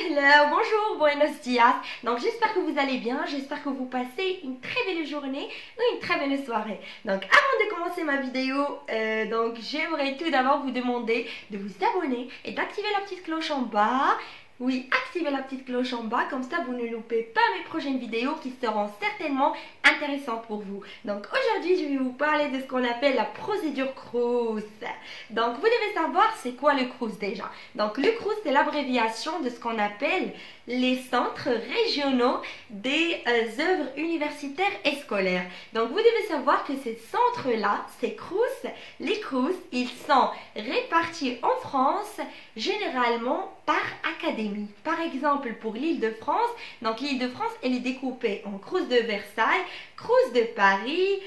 Hello, bonjour, buenos dias. Donc j'espère que vous allez bien, j'espère que vous passez une très belle journée ou une très belle soirée. Donc avant de commencer ma vidéo, j'aimerais tout d'abord vous demander de vous abonner et d'activer la petite cloche en bas. Oui, activez la petite cloche en bas, comme ça vous ne loupez pas mes prochaines vidéos qui seront certainement intéressantes pour vous. Donc aujourd'hui je vais vous parler de ce qu'on appelle la procédure Crous. Donc vous devez savoir c'est quoi le Crous déjà. Donc le Crous c'est l'abréviation de ce qu'on appelle les centres régionaux des œuvres universitaires et scolaires. Donc vous devez savoir que ces centres-là, ces Crous, les Crous, ils sont répartis en France généralement par académie. Par exemple pour l'Île-de-France, donc l'Île-de-France elle est découpée en Crous de Versailles, Crous de Paris,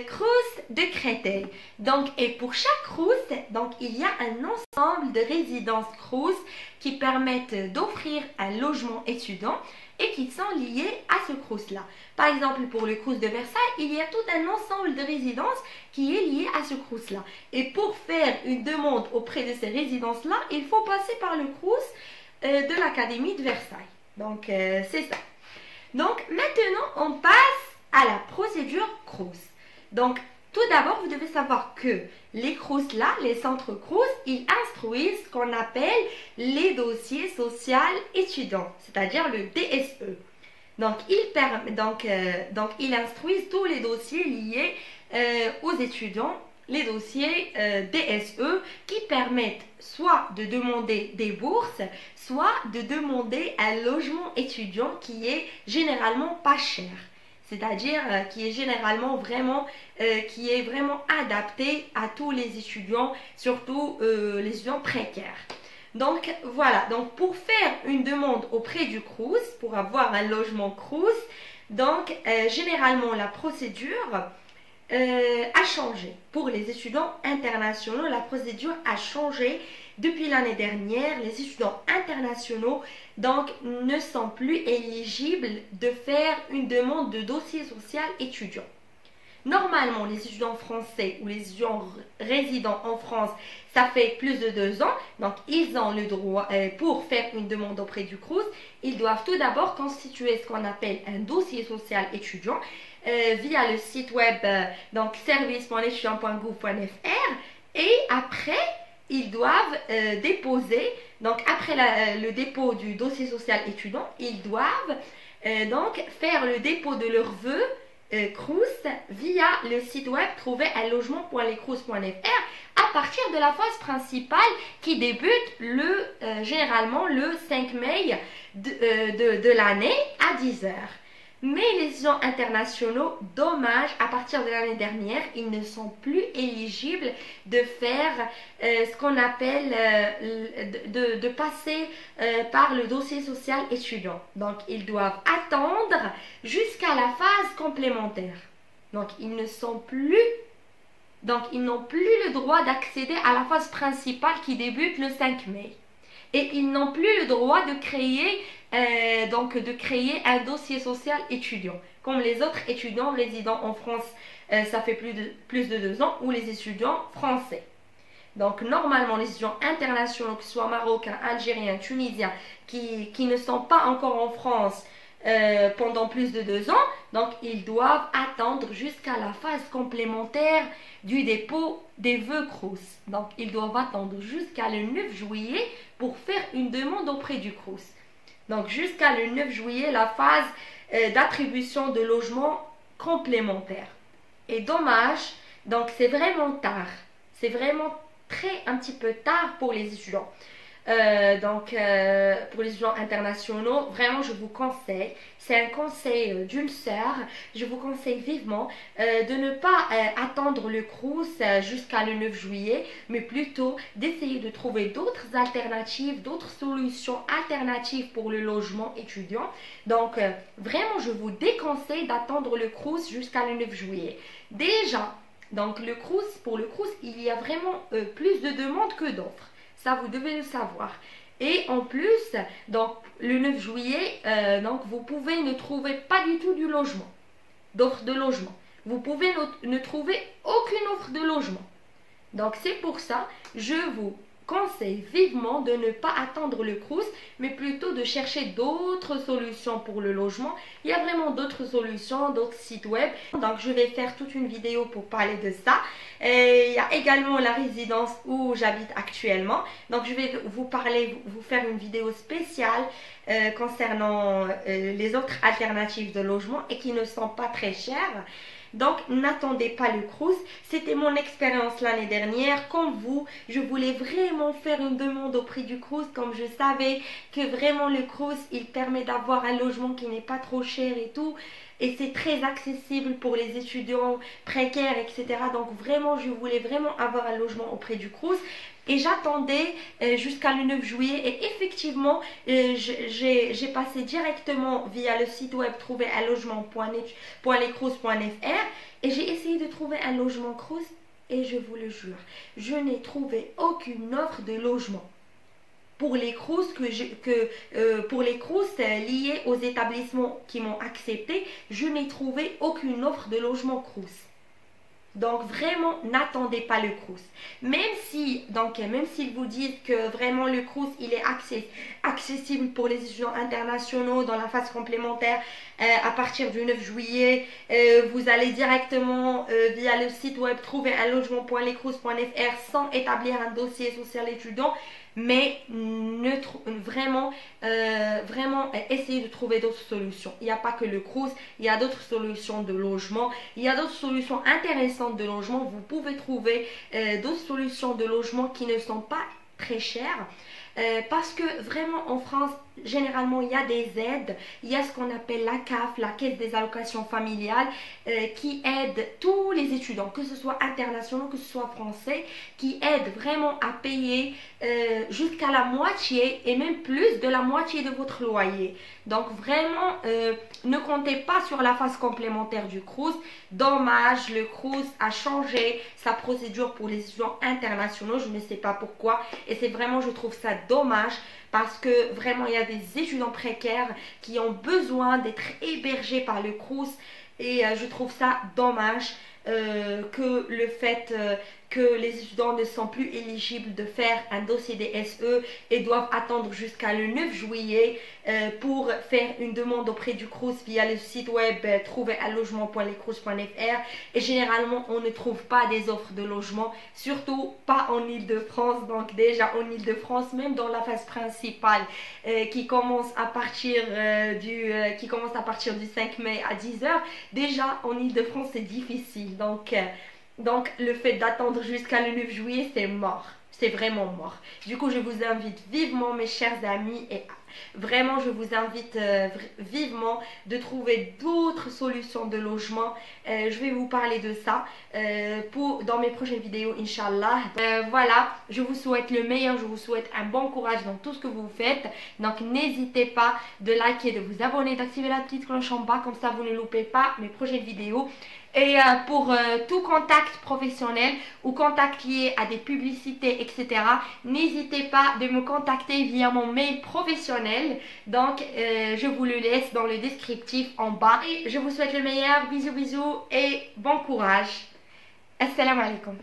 Crous de Créteil. Donc et pour chaque Crous, donc il y a un ensemble de résidences Crous qui permettent d'offrir un logement étudiant et qui sont liées à ce Crous-là. Par exemple, pour le Crous de Versailles, il y a tout un ensemble de résidences qui est lié à ce Crous-là. Et pour faire une demande auprès de ces résidences-là, il faut passer par le Crous de l'Académie de Versailles. Donc, c'est ça. Donc, maintenant, on passe à la procédure Crous. Donc, tout d'abord, vous devez savoir que les Crous là, les centres Crous, ils instruisent ce qu'on appelle les dossiers sociaux étudiants, c'est-à-dire le DSE. Donc, ils instruisent tous les dossiers liés aux étudiants, les dossiers DSE qui permettent soit de demander des bourses, soit de demander un logement étudiant qui est généralement pas cher. C'est-à-dire qui est généralement vraiment, adapté à tous les étudiants, surtout les étudiants précaires. Donc voilà, donc pour faire une demande auprès du Crous, pour avoir un logement Crous, donc généralement la procédure a changé. Pour les étudiants internationaux, la procédure a changé depuis l'année dernière. Les étudiants internationaux donc ne sont plus éligibles de faire une demande de dossier social étudiant. Normalement, les étudiants français ou les étudiants résidant en France, ça fait plus de 2 ans. Donc, ils ont le droit, pour faire une demande auprès du Crous, ils doivent tout d'abord constituer ce qu'on appelle un dossier social étudiant via le site web service.étudiant.gouv.fr et après, ils doivent déposer, donc après le dépôt du dossier social étudiant, ils doivent donc faire le dépôt de leurs vœux Crous via le site web trouver un logement.lescrous.fr à partir de la phase principale qui débute généralement le 5 mai de l'année à 10h. Mais les étudiants internationaux, dommage, à partir de l'année dernière, ils ne sont plus éligibles de faire ce qu'on appelle de passer par le dossier social étudiant. Donc, ils doivent attendre jusqu'à la phase complémentaire. Donc, ils n'ont plus le droit d'accéder à la phase principale qui débute le 5 mai. Et ils n'ont plus le droit de créer un dossier social étudiant. Comme les autres étudiants résidant en France, ça fait plus de 2 ans, ou les étudiants français. Donc normalement, les étudiants internationaux, que ce soit marocains, algériens, tunisiens, qui ne sont pas encore en France pendant plus de 2 ans, donc ils doivent attendre jusqu'à la phase complémentaire du dépôt des vœux Crous. Donc ils doivent attendre jusqu'à le 9 juillet pour faire une demande auprès du Crous. Donc jusqu'à le 9 juillet, la phase d'attribution de logement complémentaire. Et dommage, donc c'est vraiment tard. C'est vraiment un petit peu tard pour les étudiants. Pour les étudiants internationaux, vraiment je vous conseille, c'est un conseil d'une sœur, je vous conseille vivement de ne pas attendre le Crous jusqu'à le 9 juillet, mais plutôt d'essayer de trouver d'autres alternatives, d'autres solutions alternatives pour le logement étudiant. Donc vraiment je vous déconseille d'attendre le Crous jusqu'à le 9 juillet. Déjà, donc pour le Crous, il y a vraiment plus de demandes que d'offres. Ça, vous devez le savoir. Et en plus, donc, le 9 juillet, vous pouvez ne trouver pas du tout d'offre de logement. Vous pouvez ne trouver aucune offre de logement. Donc, c'est pour ça, je vous conseille vivement de ne pas attendre le Crous, mais plutôt de chercher d'autres solutions pour le logement. Il y a vraiment d'autres solutions, d'autres sites web. Donc je vais faire toute une vidéo pour parler de ça. Et il y a également la résidence où j'habite actuellement. Donc je vais vous faire une vidéo spéciale concernant les autres alternatives de logement et qui ne sont pas très chères. Donc, n'attendez pas le Crous. C'était mon expérience l'année dernière. Comme vous, je voulais vraiment faire une demande auprès du Crous, comme je savais que vraiment le Crous, il permet d'avoir un logement qui n'est pas trop cher et tout. Et c'est très accessible pour les étudiants précaires, etc. Donc, vraiment, je voulais vraiment avoir un logement auprès du Crous. Et j'attendais jusqu'à le 9 juillet et effectivement, j'ai passé directement via le site web trouver un logement.lescrous.fr et j'ai essayé de trouver un logement Crous et je vous le jure, je n'ai trouvé aucune offre de logement. Pour les Crous liés aux établissements qui m'ont accepté, je n'ai trouvé aucune offre de logement Crous. Donc vraiment, n'attendez pas le Crous. Même s'ils vous disent que vraiment le Crous, il est accessible pour les étudiants internationaux dans la phase complémentaire à partir du 9 juillet, vous allez directement via le site web trouver un logement.lescrous.fr sans établir un dossier social étudiant. Mais vraiment essayez de trouver d'autres solutions. Il n'y a pas que le Crous, il y a d'autres solutions de logement, il y a d'autres solutions intéressantes de logement. Vous pouvez trouver d'autres solutions de logement qui ne sont pas très chères. Parce que vraiment en France, généralement il y a des aides, il y a ce qu'on appelle la CAF, la Caisse des allocations familiales, qui aide tous les étudiants, que ce soit internationaux, que ce soit français, qui aide vraiment à payer jusqu'à la moitié et même plus de la moitié de votre loyer. Donc vraiment, ne comptez pas sur la phase complémentaire du Crous. Dommage, le Crous a changé sa procédure pour les étudiants internationaux, je ne sais pas pourquoi, et c'est vraiment, je trouve ça dommage parce que vraiment il y a des étudiants précaires qui ont besoin d'être hébergés par le Crous et je trouve ça dommage que le fait que les étudiants ne sont plus éligibles de faire un dossier DSE et doivent attendre jusqu'à le 9 juillet pour faire une demande auprès du Crous via le site web trouver un logement.lescrous.fr. Et généralement on ne trouve pas des offres de logement, surtout pas en Ile-de-France. Donc déjà en Ile-de-France, même dans la phase principale qui commence à partir du 5 mai à 10 h, déjà en Ile-de-France c'est difficile. Donc le fait d'attendre jusqu'à le 9 juillet, c'est mort. C'est vraiment mort. Du coup, je vous invite vivement, mes chers amis, et vraiment, je vous invite vivement de trouver d'autres solutions de logement. Je vais vous parler de ça dans mes prochaines vidéos, Inch'Allah. Voilà, je vous souhaite le meilleur, je vous souhaite un bon courage dans tout ce que vous faites. Donc, n'hésitez pas de liker, de vous abonner, d'activer la petite cloche en bas, comme ça vous ne loupez pas mes prochaines vidéos. Et pour tout contact professionnel ou contact lié à des publicités, etc., n'hésitez pas de me contacter via mon mail professionnel. Donc, je vous le laisse dans le descriptif en bas. Et je vous souhaite le meilleur. Bisous, bisous et bon courage. Assalamu alaikum.